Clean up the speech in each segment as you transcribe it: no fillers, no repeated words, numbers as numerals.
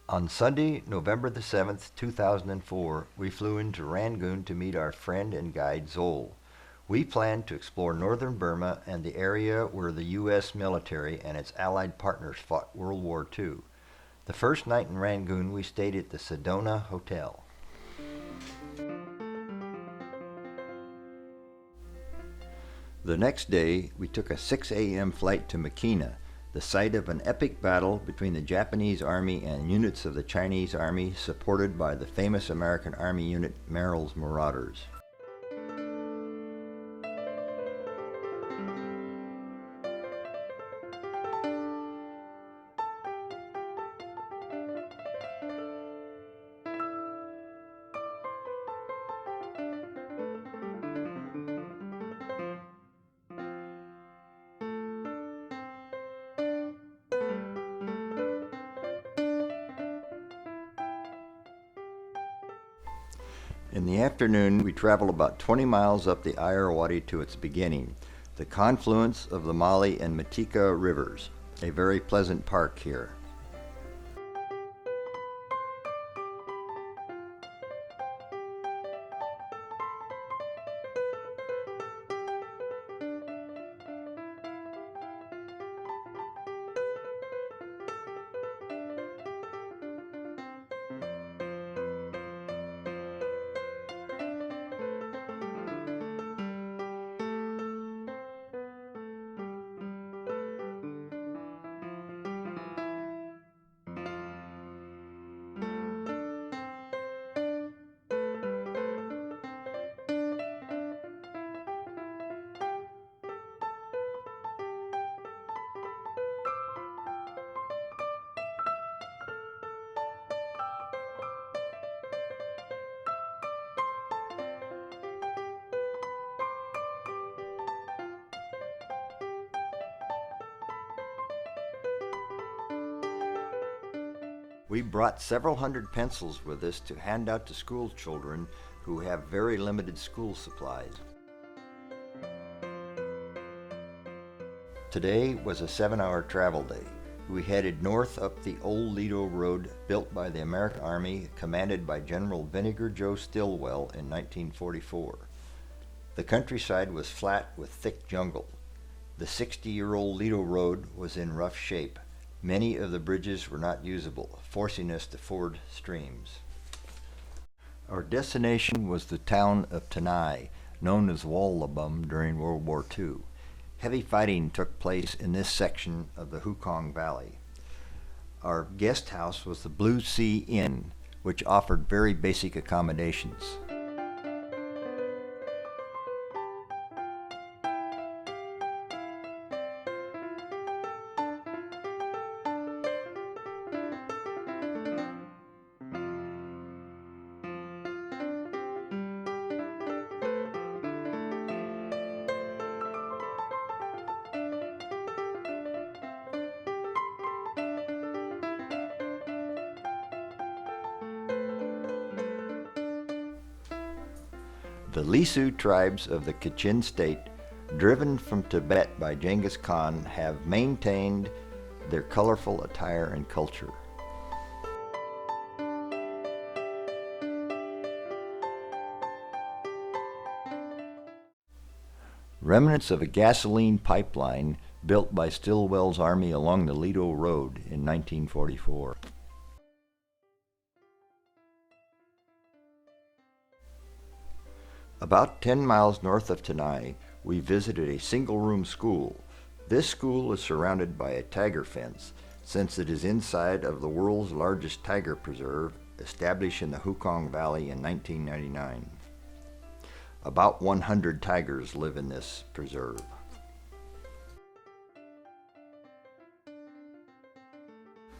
On Sunday, November the 7th, 2004, we flew into Rangoon to meet our friend and guide Zol. We planned to explore northern Burma and the area where the U.S. military and its allied partners fought World War II. The first night in Rangoon, we stayed at the Sedona Hotel. The next day, we took a 6 a.m. flight to Makina, the site of an epic battle between the Japanese Army and units of the Chinese Army supported by the famous American Army unit Merrill's Marauders. In the afternoon, we traveled about 20 miles up the Irrawaddy to its beginning, the confluence of the Mali and Matika rivers, a very pleasant park here. We brought several hundred pencils with us to hand out to school children who have very limited school supplies. Today was a 7-hour travel day. We headed north up the old Ledo Road built by the American Army, commanded by General Vinegar Joe Stilwell in 1944. The countryside was flat with thick jungle. The 60-year-old Ledo Road was in rough shape. Many of the bridges were not usable, forcing us to ford streams. Our destination was the town of Tanai, known as Wallabum during World War II. Heavy fighting took place in this section of the Hukong Valley. Our guest house was the Blue Sea Inn, which offered very basic accommodations. The Lisu tribes of the Kachin state, driven from Tibet by Genghis Khan, have maintained their colorful attire and culture. Remnants of a gasoline pipeline built by Stilwell's army along the Ledo Road in 1944. About 10 miles north of Tanai, we visited a single-room school. This school is surrounded by a tiger fence, since it is inside of the world's largest tiger preserve, established in the Hukong Valley in 1999. About 100 tigers live in this preserve.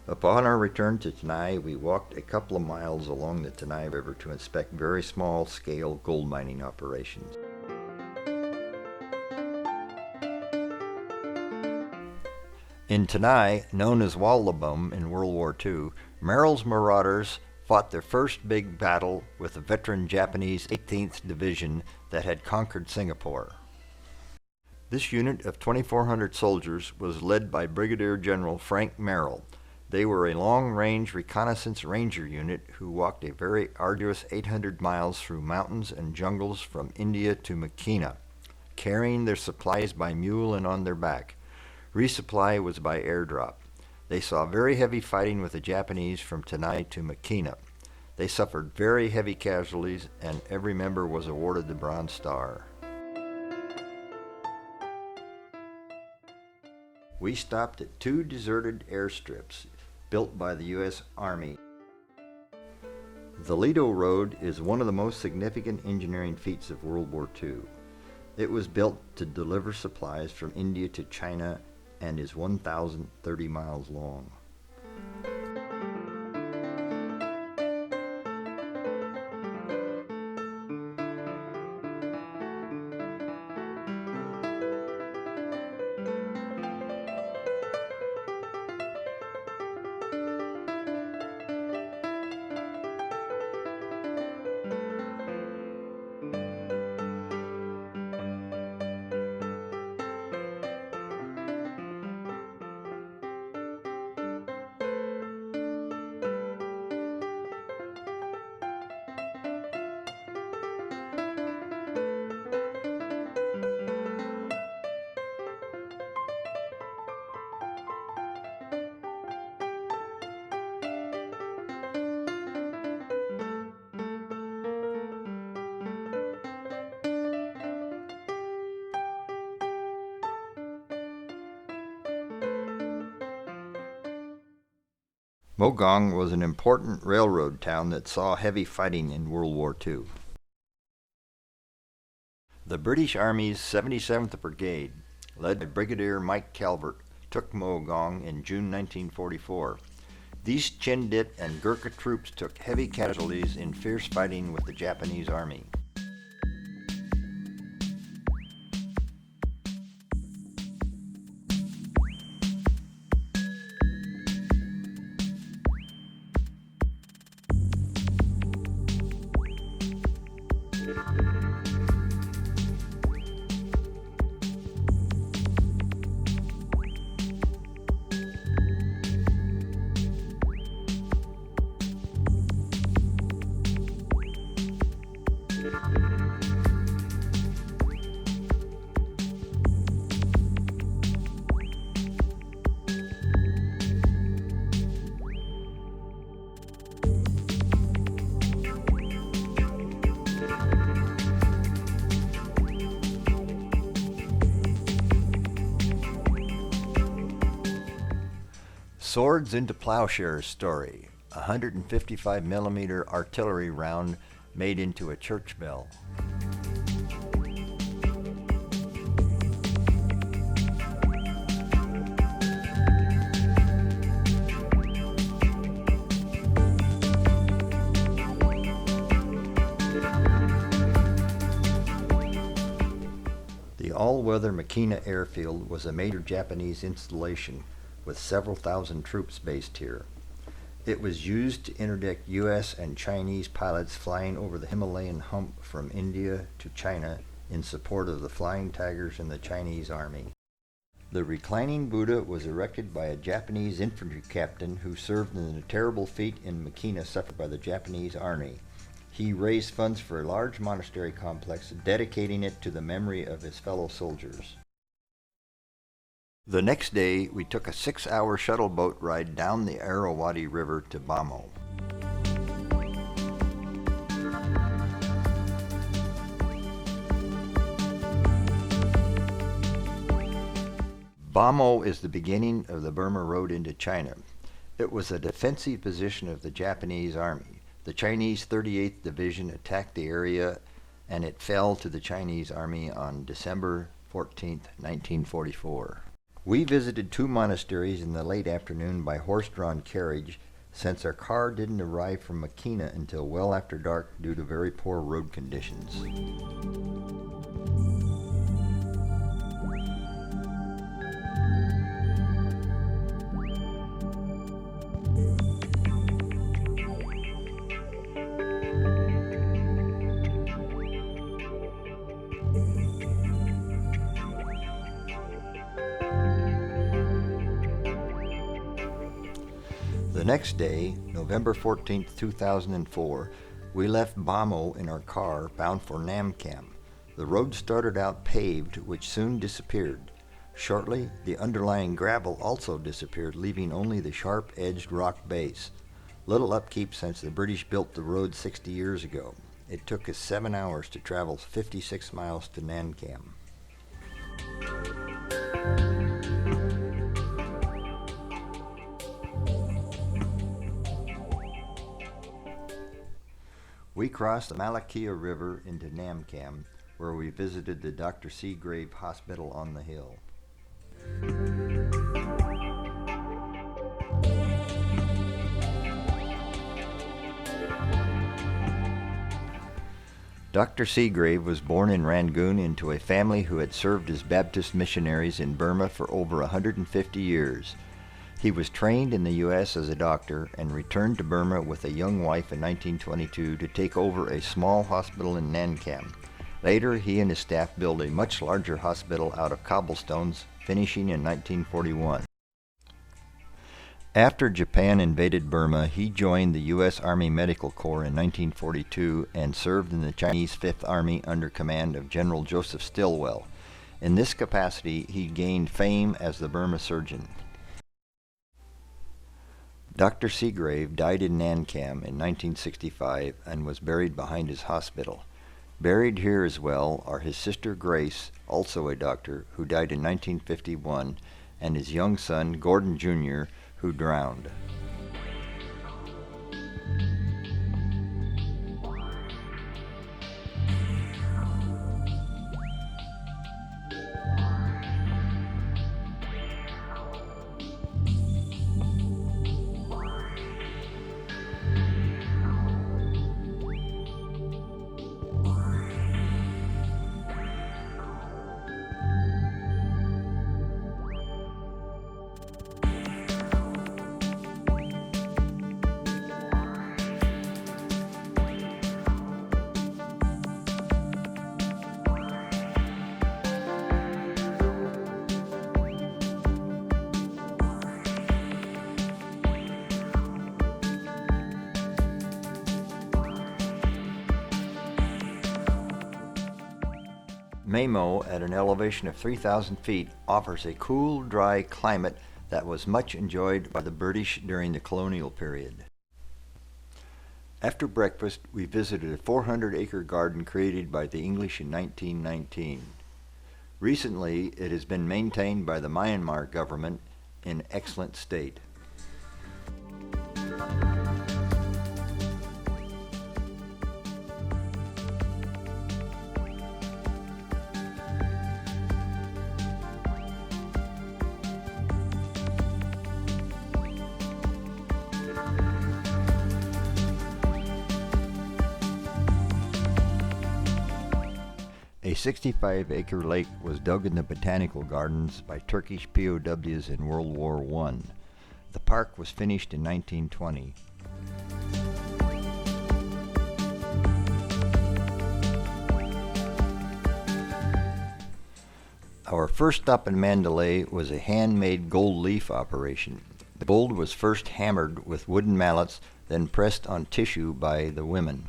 Upon our return to Tanai, we walked a couple of miles along the Tanai River to inspect very small-scale gold mining operations. In Tanai, known as Wallabum in World War II, Merrill's Marauders fought their first big battle with the veteran Japanese 18th Division that had conquered Singapore. This unit of 2,400 soldiers was led by Brigadier General Frank Merrill. They were a long-range reconnaissance ranger unit who walked a very arduous 800 miles through mountains and jungles from India to Makina, carrying their supplies by mule and on their back. Resupply was by airdrop. They saw very heavy fighting with the Japanese from Tanai to Makina. They suffered very heavy casualties, and every member was awarded the Bronze Star. We stopped at two deserted airstrips built by the U.S. Army. The Ledo Road is one of the most significant engineering feats of World War II. It was built to deliver supplies from India to China and is 1,030 miles long. Mogong was an important railroad town that saw heavy fighting in World War II. The British Army's 77th Brigade, led by Brigadier Mike Calvert, took Mogong in June 1944. These Chindit and Gurkha troops took heavy casualties in fierce fighting with the Japanese Army. Swords into Plowshares story, a 155mm artillery round made into a church bell. The all-weather Makina airfield was a major Japanese installation with several thousand troops based here. It was used to interdict U.S. and Chinese pilots flying over the Himalayan hump from India to China in support of the Flying Tigers and the Chinese Army. The reclining Buddha was erected by a Japanese infantry captain who served in the terrible feat in Makina suffered by the Japanese Army. He raised funds for a large monastery complex, dedicating it to the memory of his fellow soldiers. The next day, we took a 6-hour shuttle boat ride down the Irrawaddy River to Bhamo. Bhamo is the beginning of the Burma Road into China. It was a defensive position of the Japanese Army. The Chinese 38th Division attacked the area, and it fell to the Chinese Army on December 14, 1944. We visited 2 monasteries in the late afternoon by horse-drawn carriage, since our car didn't arrive from Makina until well after dark due to very poor road conditions. next day, November 14, 2004, we left Bamo in our car bound for Namcam. The road started out paved, which soon disappeared. Shortly, the underlying gravel also disappeared, leaving only the sharp-edged rock base. Little upkeep since the British built the road 60 years ago. It took us 7 hours to travel 56 miles to Namcam. We crossed the Malakia River into Namcam, where we visited the Dr. Seagrave Hospital on the hill. Dr. Seagrave was born in Rangoon into a family who had served as Baptist missionaries in Burma for over 150 years. He was trained in the U.S. as a doctor and returned to Burma with a young wife in 1922 to take over a small hospital in Nankam. Later, he and his staff built a much larger hospital out of cobblestones, finishing in 1941. After Japan invaded Burma, he joined the U.S. Army Medical Corps in 1942 and served in the Chinese Fifth Army under command of General Joseph Stilwell. In this capacity, he gained fame as the Burma surgeon. Dr. Seagrave died in Nankam in 1965 and was buried behind his hospital. Buried here as well are his sister Grace, also a doctor, who died in 1951, and his young son Gordon Jr., who drowned. Mamo, at an elevation of 3,000 feet, offers a cool, dry climate that was much enjoyed by the British during the colonial period. After breakfast, we visited a 400-acre garden created by the English in 1919. Recently, it has been maintained by the Myanmar government in excellent state. A 65-acre lake was dug in the botanical gardens by Turkish POWs in World War I. The park was finished in 1920. Our first stop in Mandalay was a handmade gold leaf operation. The gold was first hammered with wooden mallets, then pressed on tissue by the women.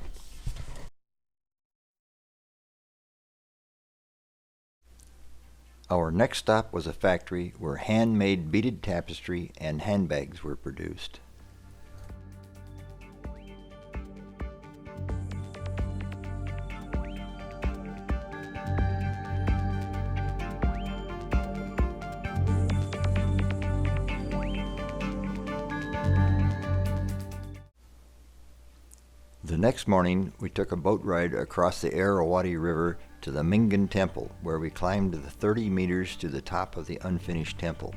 Our next stop was a factory where handmade beaded tapestry and handbags were produced. The next morning, we took a boat ride across the Irrawaddy River to the Mingan Temple, where we climbed the 30 meters to the top of the unfinished temple.